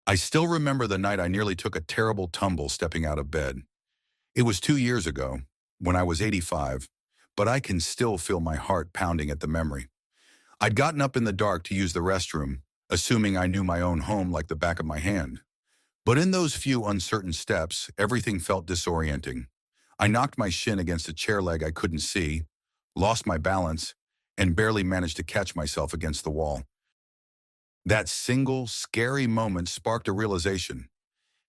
I still remember the night I nearly took a terrible tumble stepping out of bed. It was 2 years ago, when I was 85, but I can still feel my heart pounding at the memory. I'd gotten up in the dark to use the restroom, assuming I knew my own home like the back of my hand. But in those few uncertain steps, everything felt disorienting. I knocked my shin against a chair leg I couldn't see, lost my balance, and barely managed to catch myself against the wall. That single, scary moment sparked a realization.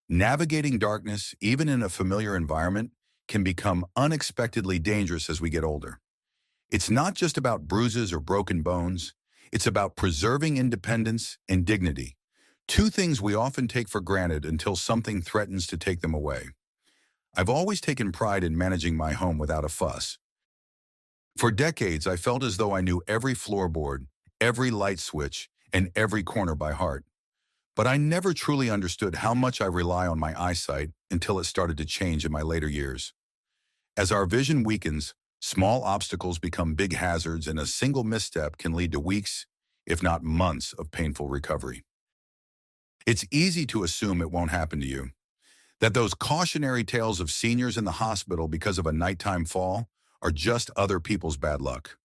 Navigating darkness, even in a familiar environment, can become unexpectedly dangerous as we get older. It's not just about bruises or broken bones. It's about preserving independence and dignity, two things we often take for granted until something threatens to take them away. I've always taken pride in managing my home without a fuss. For decades, I felt as though I knew every floorboard, every light switch, and every corner by heart. But I never truly understood how much I rely on my eyesight until it started to change in my later years. As our vision weakens, small obstacles become big hazards, and a single misstep can lead to weeks, if not months, of painful recovery. It's easy to assume it won't happen to you, that those cautionary tales of seniors in the hospital because of a nighttime fall are just other people's bad luck.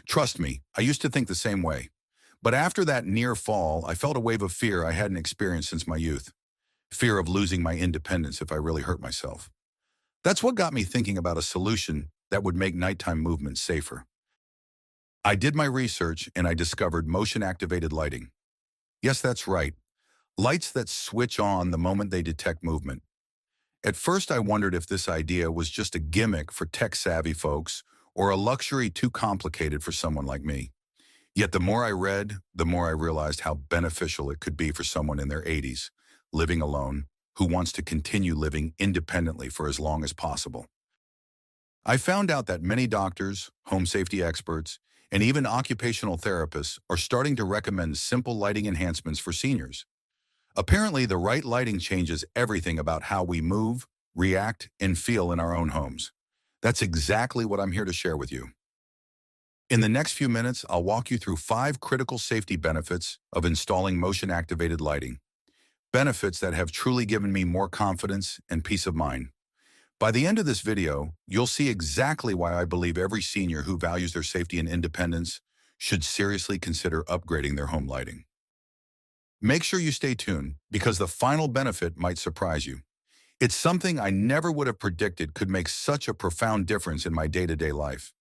Trust me, I used to think the same way. But after that near fall, I felt a wave of fear I hadn't experienced since my youth. Fear of losing my independence if I really hurt myself. That's what got me thinking about a solution that would make nighttime movements safer. I did my research and I discovered motion-activated lighting. Yes, that's right. Lights that switch on the moment they detect movement. At first, I wondered if this idea was just a gimmick for tech-savvy folks or a luxury too complicated for someone like me. Yet the more I read, the more I realized how beneficial it could be for someone in their 80s, living alone, who wants to continue living independently for as long as possible. I found out that many doctors, home safety experts, and even occupational therapists are starting to recommend simple lighting enhancements for seniors. Apparently, the right lighting changes everything about how we move, react, and feel in our own homes. That's exactly what I'm here to share with you. In the next few minutes, I'll walk you through 5 critical safety benefits of installing motion-activated lighting. Benefits that have truly given me more confidence and peace of mind. By the end of this video, you'll see exactly why I believe every senior who values their safety and independence should seriously consider upgrading their home lighting. Make sure you stay tuned, because the final benefit might surprise you. It's something I never would have predicted could make such a profound difference in my day-to-day life.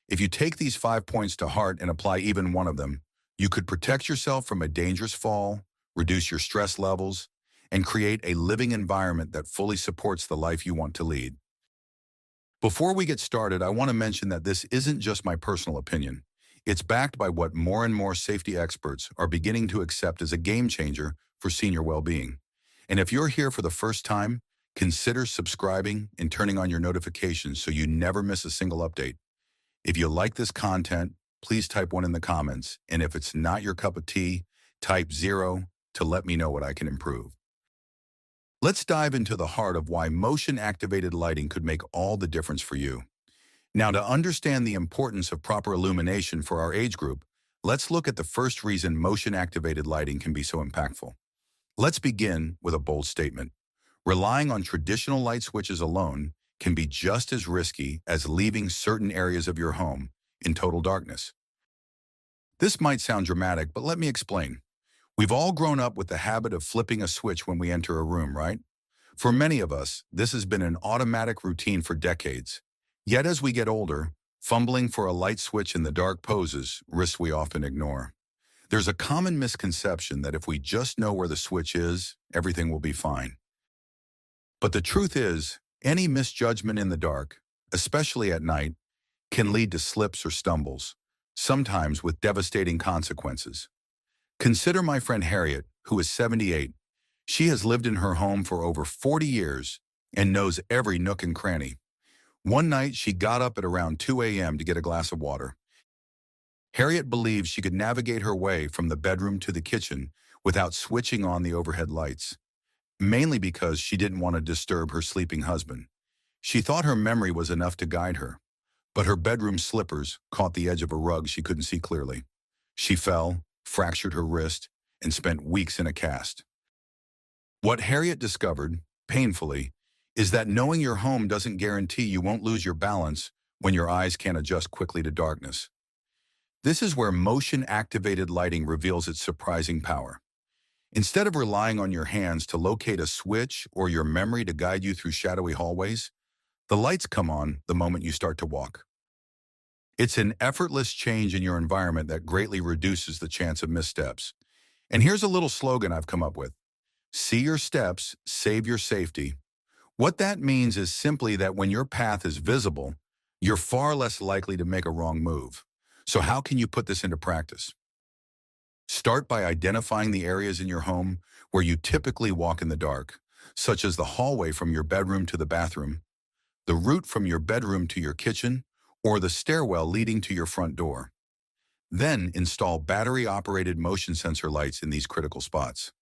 If you take these 5 points to heart and apply even one of them, you could protect yourself from a dangerous fall, reduce your stress levels, and create a living environment that fully supports the life you want to lead. Before we get started, I want to mention that this isn't just my personal opinion. It's backed by what more and more safety experts are beginning to accept as a game changer for senior well-being. And if you're here for the first time, consider subscribing and turning on your notifications so you never miss a single update. If you like this content, please type 1 in the comments. And if it's not your cup of tea, type 0 to let me know what I can improve. Let's dive into the heart of why motion-activated lighting could make all the difference for you. Now, to understand the importance of proper illumination for our age group, let's look at the first reason motion-activated lighting can be so impactful. Let's begin with a bold statement. Relying on traditional light switches alone can be just as risky as leaving certain areas of your home in total darkness. This might sound dramatic, but let me explain. We've all grown up with the habit of flipping a switch when we enter a room, right? For many of us, this has been an automatic routine for decades. Yet as we get older, fumbling for a light switch in the dark poses risks we often ignore. There's a common misconception that if we just know where the switch is, everything will be fine. But the truth is, any misjudgment in the dark, especially at night, can lead to slips or stumbles, sometimes with devastating consequences. Consider my friend Harriet, who is 78. She has lived in her home for over 40 years and knows every nook and cranny. One night, she got up at around 2 a.m. to get a glass of water. Harriet believes she could navigate her way from the bedroom to the kitchen without switching on the overhead lights, mainly because she didn't want to disturb her sleeping husband. She thought her memory was enough to guide her, but her bedroom slippers caught the edge of a rug she couldn't see clearly. She fell, fractured her wrist, and spent weeks in a cast. What Harriet discovered, painfully, is that knowing your home doesn't guarantee you won't lose your balance when your eyes can't adjust quickly to darkness. This is where motion-activated lighting reveals its surprising power. Instead of relying on your hands to locate a switch or your memory to guide you through shadowy hallways, the lights come on the moment you start to walk. It's an effortless change in your environment that greatly reduces the chance of missteps. And here's a little slogan I've come up with. See your steps, save your safety. What that means is simply that when your path is visible, you're far less likely to make a wrong move. So how can you put this into practice? Start by identifying the areas in your home where you typically walk in the dark, such as the hallway from your bedroom to the bathroom, the route from your bedroom to your kitchen, or the stairwell leading to your front door. Then install battery-operated motion sensor lights in these critical spots.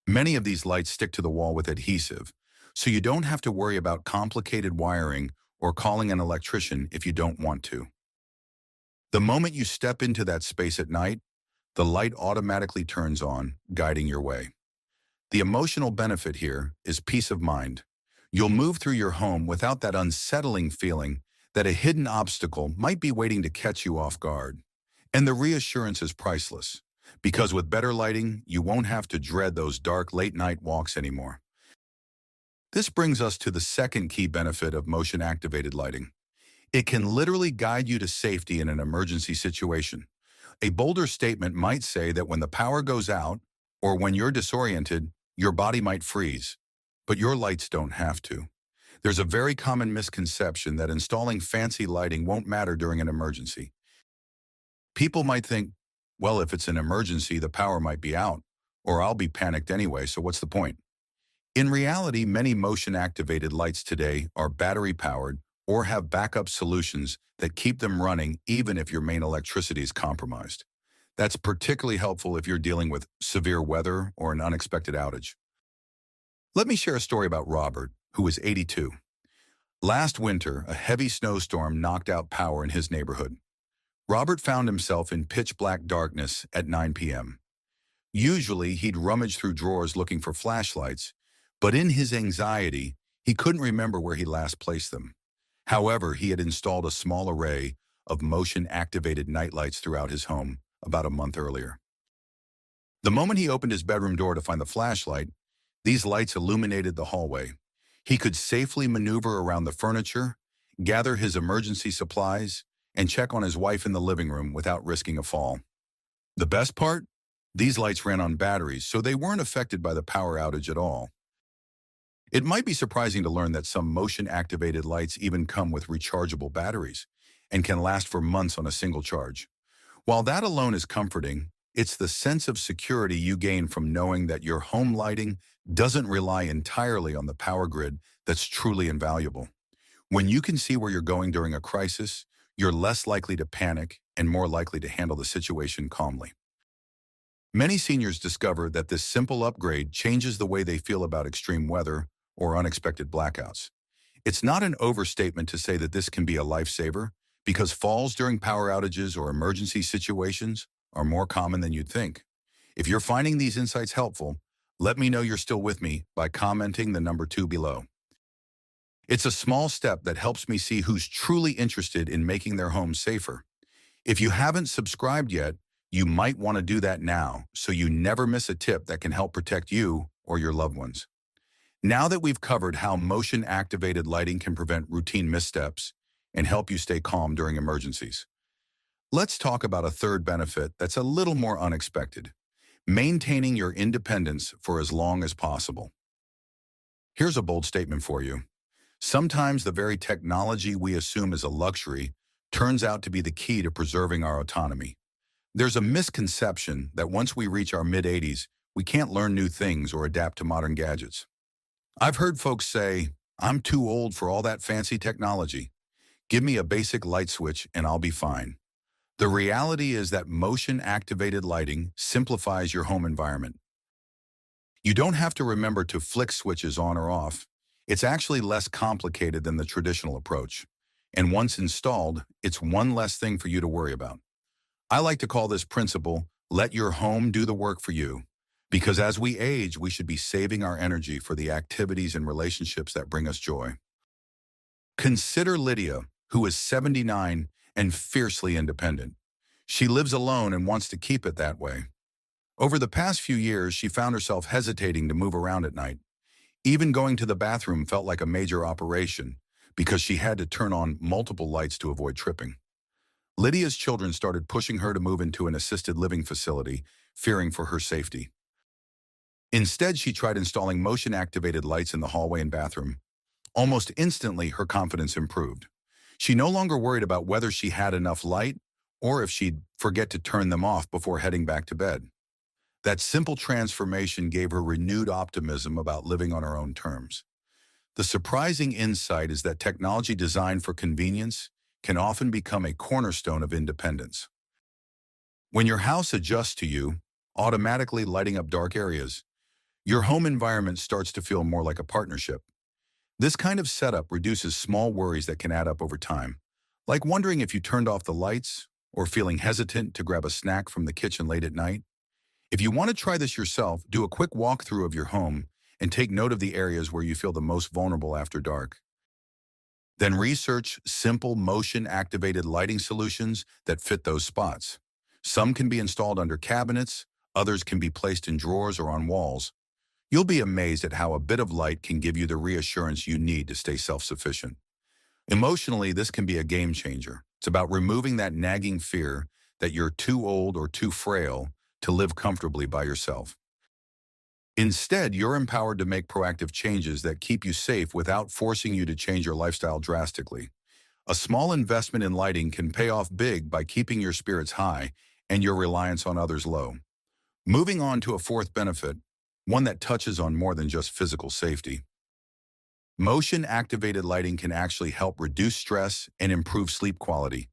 Many of these lights stick to the wall with adhesive, so you don't have to worry about complicated wiring or calling an electrician if you don't want to. The moment you step into that space at night, the light automatically turns on, guiding your way. The emotional benefit here is peace of mind. You'll move through your home without that unsettling feeling that a hidden obstacle might be waiting to catch you off guard. And the reassurance is priceless, because with better lighting, you won't have to dread those dark late-night walks anymore. This brings us to the second key benefit of motion-activated lighting. It can literally guide you to safety in an emergency situation. A bolder statement might say that when the power goes out, or when you're disoriented, your body might freeze. But your lights don't have to. There's a very common misconception that installing fancy lighting won't matter during an emergency. People might think, well, if it's an emergency, the power might be out, or I'll be panicked anyway, so what's the point? In reality, many motion-activated lights today are battery-powered or have backup solutions that keep them running even if your main electricity is compromised. That's particularly helpful if you're dealing with severe weather or an unexpected outage. Let me share a story about Robert, who is 82. Last winter, a heavy snowstorm knocked out power in his neighborhood. Robert found himself in pitch-black darkness at 9 p.m. Usually, he'd rummage through drawers looking for flashlights, but in his anxiety, he couldn't remember where he last placed them. However, he had installed a small array of motion-activated nightlights throughout his home about a month earlier. The moment he opened his bedroom door to find the flashlight, these lights illuminated the hallway. He could safely maneuver around the furniture, gather his emergency supplies, and check on his wife in the living room without risking a fall. The best part? These lights ran on batteries, so they weren't affected by the power outage at all. It might be surprising to learn that some motion-activated lights even come with rechargeable batteries and can last for months on a single charge. While that alone is comforting, it's the sense of security you gain from knowing that your home lighting doesn't rely entirely on the power grid that's truly invaluable. When you can see where you're going during a crisis, you're less likely to panic and more likely to handle the situation calmly. Many seniors discover that this simple upgrade changes the way they feel about extreme weather or unexpected blackouts. It's not an overstatement to say that this can be a lifesaver, because falls during power outages or emergency situations are more common than you'd think. If you're finding these insights helpful, let me know you're still with me by commenting the number 2 below. It's a small step that helps me see who's truly interested in making their home safer. If you haven't subscribed yet, you might want to do that now so you never miss a tip that can help protect you or your loved ones. Now that we've covered how motion-activated lighting can prevent routine missteps and help you stay calm during emergencies, let's talk about a third benefit that's a little more unexpected: maintaining your independence for as long as possible. Here's a bold statement for you. Sometimes the very technology we assume is a luxury turns out to be the key to preserving our autonomy. There's a misconception that once we reach our mid-80s, we can't learn new things or adapt to modern gadgets. I've heard folks say, "I'm too old for all that fancy technology. Give me a basic light switch and I'll be fine." The reality is that motion-activated lighting simplifies your home environment. You don't have to remember to flick switches on or off. It's actually less complicated than the traditional approach. And once installed, it's one less thing for you to worry about. I like to call this principle, let your home do the work for you. Because as we age, we should be saving our energy for the activities and relationships that bring us joy. Consider Lydia, who is 79 and fiercely independent. She lives alone and wants to keep it that way. Over the past few years, she found herself hesitating to move around at night. Even going to the bathroom felt like a major operation because she had to turn on multiple lights to avoid tripping. Lydia's children started pushing her to move into an assisted living facility, fearing for her safety. Instead, she tried installing motion-activated lights in the hallway and bathroom. Almost instantly, her confidence improved. She no longer worried about whether she had enough light or if she'd forget to turn them off before heading back to bed. That simple transformation gave her renewed optimism about living on her own terms. The surprising insight is that technology designed for convenience can often become a cornerstone of independence. When your house adjusts to you, automatically lighting up dark areas, your home environment starts to feel more like a partnership. This kind of setup reduces small worries that can add up over time, like wondering if you turned off the lights or feeling hesitant to grab a snack from the kitchen late at night. If you want to try this yourself, do a quick walkthrough of your home and take note of the areas where you feel the most vulnerable after dark. Then research simple motion-activated lighting solutions that fit those spots. Some can be installed under cabinets, others can be placed in drawers or on walls. You'll be amazed at how a bit of light can give you the reassurance you need to stay self-sufficient. Emotionally, this can be a game changer. It's about removing that nagging fear that you're too old or too frail to live comfortably by yourself. Instead, you're empowered to make proactive changes that keep you safe without forcing you to change your lifestyle drastically. A small investment in lighting can pay off big by keeping your spirits high and your reliance on others low. Moving on to a fourth benefit, one that touches on more than just physical safety. Motion-activated lighting can actually help reduce stress and improve sleep quality,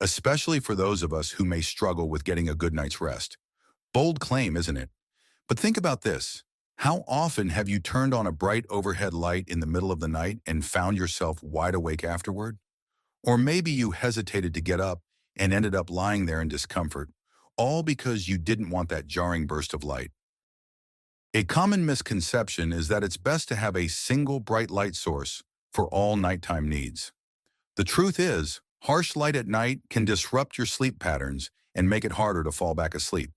especially for those of us who may struggle with getting a good night's rest. Bold claim, isn't it? But think about this. How often have you turned on a bright overhead light in the middle of the night and found yourself wide awake afterward? Or maybe you hesitated to get up and ended up lying there in discomfort, all because you didn't want that jarring burst of light. A common misconception is that it's best to have a single bright light source for all nighttime needs. The truth is, harsh light at night can disrupt your sleep patterns and make it harder to fall back asleep.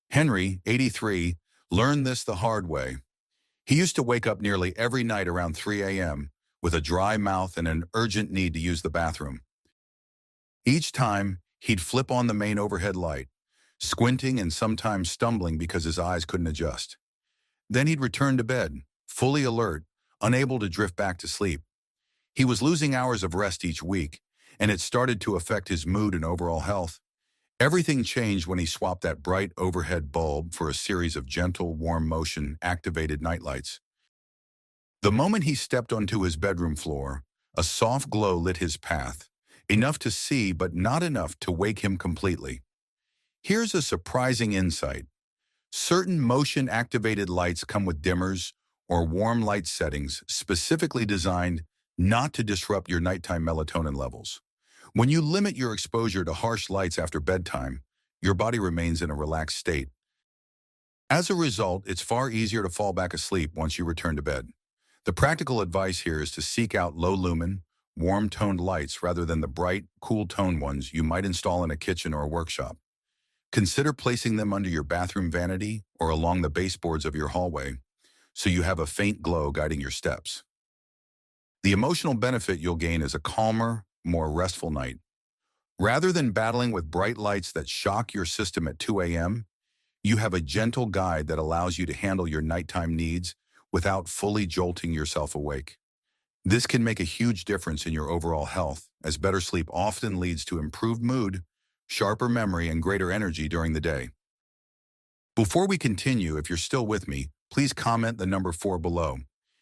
Henry, 83, learned this the hard way. He used to wake up nearly every night around 3 a.m. with a dry mouth and an urgent need to use the bathroom. Each time, he'd flip on the main overhead light, squinting and sometimes stumbling because his eyes couldn't adjust. Then he'd return to bed, fully alert, unable to drift back to sleep. He was losing hours of rest each week, and it started to affect his mood and overall health. Everything changed when he swapped that bright overhead bulb for a series of gentle, warm motion-activated nightlights. The moment he stepped onto his bedroom floor, a soft glow lit his path, enough to see but not enough to wake him completely. Here's a surprising insight. Certain motion-activated lights come with dimmers or warm light settings specifically designed not to disrupt your nighttime melatonin levels. When you limit your exposure to harsh lights after bedtime, your body remains in a relaxed state. As a result, it's far easier to fall back asleep once you return to bed. The practical advice here is to seek out low-lumen, warm-toned lights rather than the bright, cool-tone ones you might install in a kitchen or a workshop. Consider placing them under your bathroom vanity or along the baseboards of your hallway so you have a faint glow guiding your steps. The emotional benefit you'll gain is a calmer, more restful night. Rather than battling with bright lights that shock your system at 2 a.m., you have a gentle guide that allows you to handle your nighttime needs without fully jolting yourself awake. This can make a huge difference in your overall health, as better sleep often leads to improved mood, sharper memory, and greater energy during the day. Before we continue, if you're still with me, please comment the number 4 below.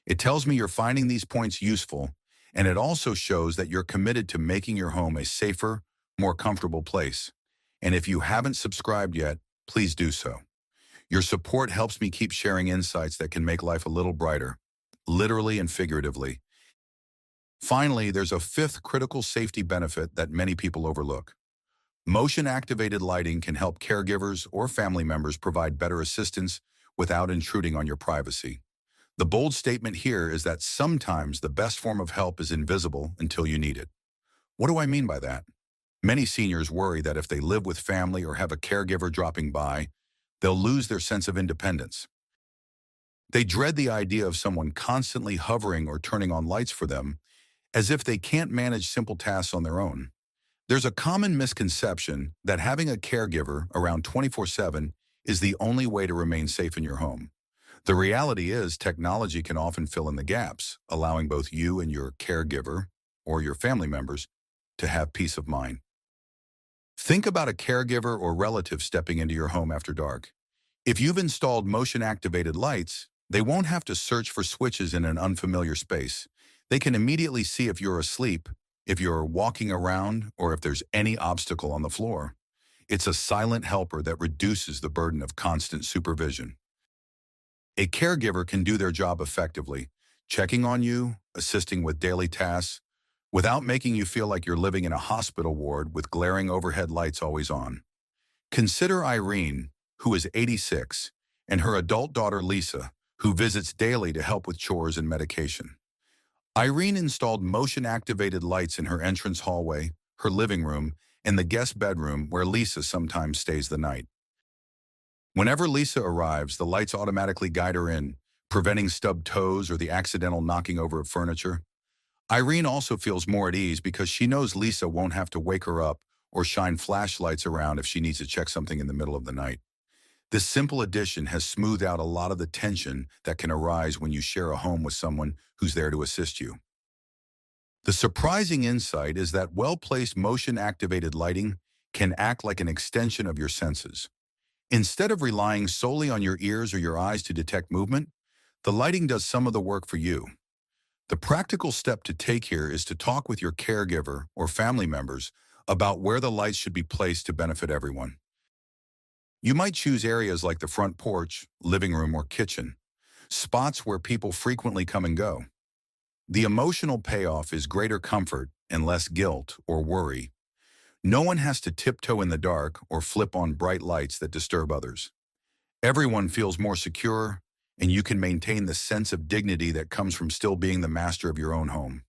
It tells me you're finding these points useful, and it also shows that you're committed to making your home a safer, more comfortable place. And if you haven't subscribed yet, please do so. Your support helps me keep sharing insights that can make life a little brighter, literally and figuratively. Finally, there's a fifth critical safety benefit that many people overlook. Motion-activated lighting can help caregivers or family members provide better assistance without intruding on your privacy. The bold statement here is that sometimes the best form of help is invisible until you need it. What do I mean by that? Many seniors worry that if they live with family or have a caregiver dropping by, they'll lose their sense of independence. They dread the idea of someone constantly hovering or turning on lights for them, as if they can't manage simple tasks on their own. There's a common misconception that having a caregiver around 24/7 is the only way to remain safe in your home. The reality is technology can often fill in the gaps, allowing both you and your caregiver or your family members to have peace of mind. Think about a caregiver or relative stepping into your home after dark. If you've installed motion-activated lights, they won't have to search for switches in an unfamiliar space. They can immediately see if you're asleep, if you're walking around, or if there's any obstacle on the floor. It's a silent helper that reduces the burden of constant supervision. A caregiver can do their job effectively, checking on you, assisting with daily tasks, without making you feel like you're living in a hospital ward with glaring overhead lights always on. Consider Irene, who is 86, and her adult daughter Lisa, who visits daily to help with chores and medication. Irene installed motion-activated lights in her entrance hallway, her living room, and the guest bedroom where Lisa sometimes stays the night. Whenever Lisa arrives, the lights automatically guide her in, preventing stubbed toes or the accidental knocking over of furniture. Irene also feels more at ease because she knows Lisa won't have to wake her up or shine flashlights around if she needs to check something in the middle of the night. This simple addition has smoothed out a lot of the tension that can arise when you share a home with someone who's there to assist you. The surprising insight is that well-placed motion-activated lighting can act like an extension of your senses. Instead of relying solely on your ears or your eyes to detect movement, the lighting does some of the work for you. The practical step to take here is to talk with your caregiver or family members about where the lights should be placed to benefit everyone. You might choose areas like the front porch, living room, or kitchen, spots where people frequently come and go. The emotional payoff is greater comfort and less guilt or worry. No one has to tiptoe in the dark or flip on bright lights that disturb others. Everyone feels more secure, and you can maintain the sense of dignity that comes from still being the master of your own home.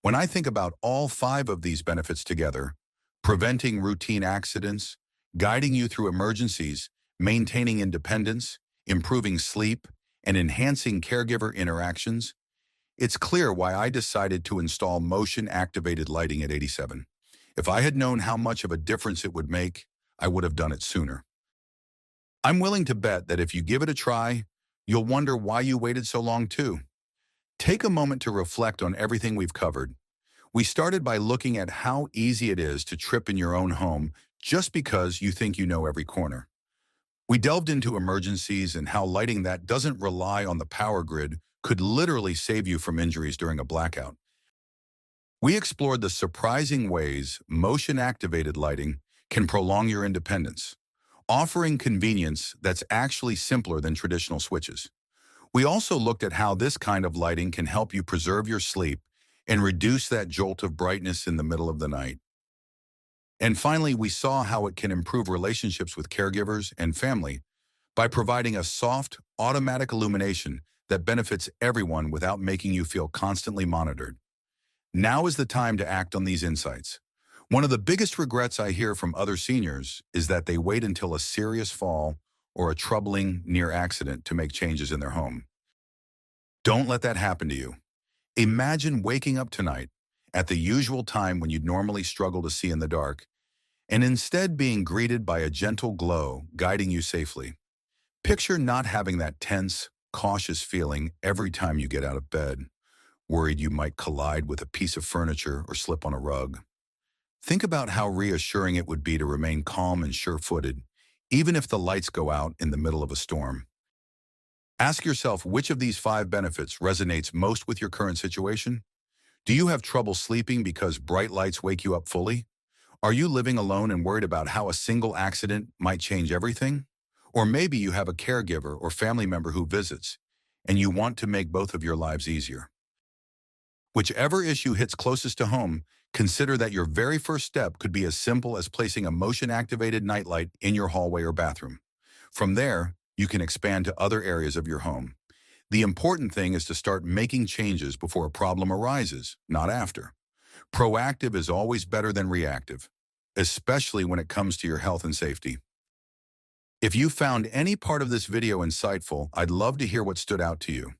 When I think about all 5 of these benefits together, preventing routine accidents, guiding you through emergencies, maintaining independence, improving sleep, and enhancing caregiver interactions, it's clear why I decided to install motion-activated lighting at 87. If I had known how much of a difference it would make, I would have done it sooner. I'm willing to bet that if you give it a try, you'll wonder why you waited so long too. Take a moment to reflect on everything we've covered. We started by looking at how easy it is to trip in your own home just because you think you know every corner. We delved into emergencies and how lighting that doesn't rely on the power grid could literally save you from injuries during a blackout. We explored the surprising ways motion-activated lighting can prolong your independence, offering convenience that's actually simpler than traditional switches. We also looked at how this kind of lighting can help you preserve your sleep and reduce that jolt of brightness in the middle of the night. And finally, we saw how it can improve relationships with caregivers and family by providing a soft, automatic illumination that benefits everyone without making you feel constantly monitored. Now is the time to act on these insights. One of the biggest regrets I hear from other seniors is that they wait until a serious fall or a troubling near accident to make changes in their home. Don't let that happen to you. Imagine waking up tonight at the usual time when you'd normally struggle to see in the dark, and instead being greeted by a gentle glow guiding you safely. Picture not having that tense, cautious feeling every time you get out of bed, worried you might collide with a piece of furniture or slip on a rug. Think about how reassuring it would be to remain calm and sure-footed, even if the lights go out in the middle of a storm. Ask yourself which of these 5 benefits resonates most with your current situation. Do you have trouble sleeping because bright lights wake you up fully? Are you living alone and worried about how a single accident might change everything? Or maybe you have a caregiver or family member who visits, and you want to make both of your lives easier. Whichever issue hits closest to home, consider that your very first step could be as simple as placing a motion-activated nightlight in your hallway or bathroom. From there, you can expand to other areas of your home. The important thing is to start making changes before a problem arises, not after. Proactive is always better than reactive, especially when it comes to your health and safety. If you found any part of this video insightful, I'd love to hear what stood out to you.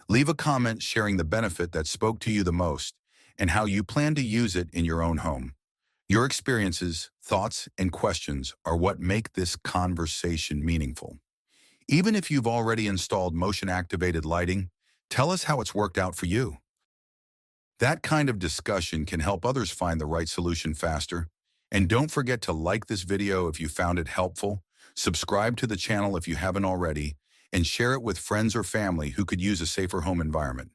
Leave a comment sharing the benefit that spoke to you the most and how you plan to use it in your own home. Your experiences, thoughts, and questions are what make this conversation meaningful. Even if you've already installed motion-activated lighting, tell us how it's worked out for you. That kind of discussion can help others find the right solution faster. And don't forget to like this video if you found it helpful, subscribe to the channel if you haven't already, and share it with friends or family who could use a safer home environment.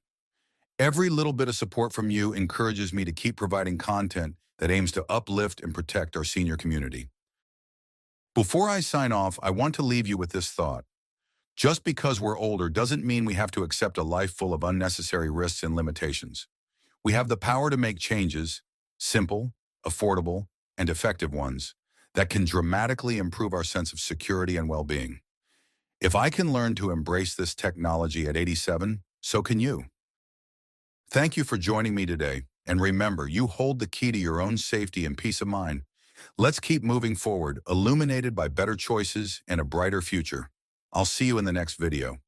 Every little bit of support from you encourages me to keep providing content that aims to uplift and protect our senior community. Before I sign off, I want to leave you with this thought. Just because we're older doesn't mean we have to accept a life full of unnecessary risks and limitations. We have the power to make changes, simple, affordable, and effective ones, that can dramatically improve our sense of security and well-being. If I can learn to embrace this technology at 87, so can you. Thank you for joining me today, and remember, you hold the key to your own safety and peace of mind. Let's keep moving forward, illuminated by better choices and a brighter future. I'll see you in the next video.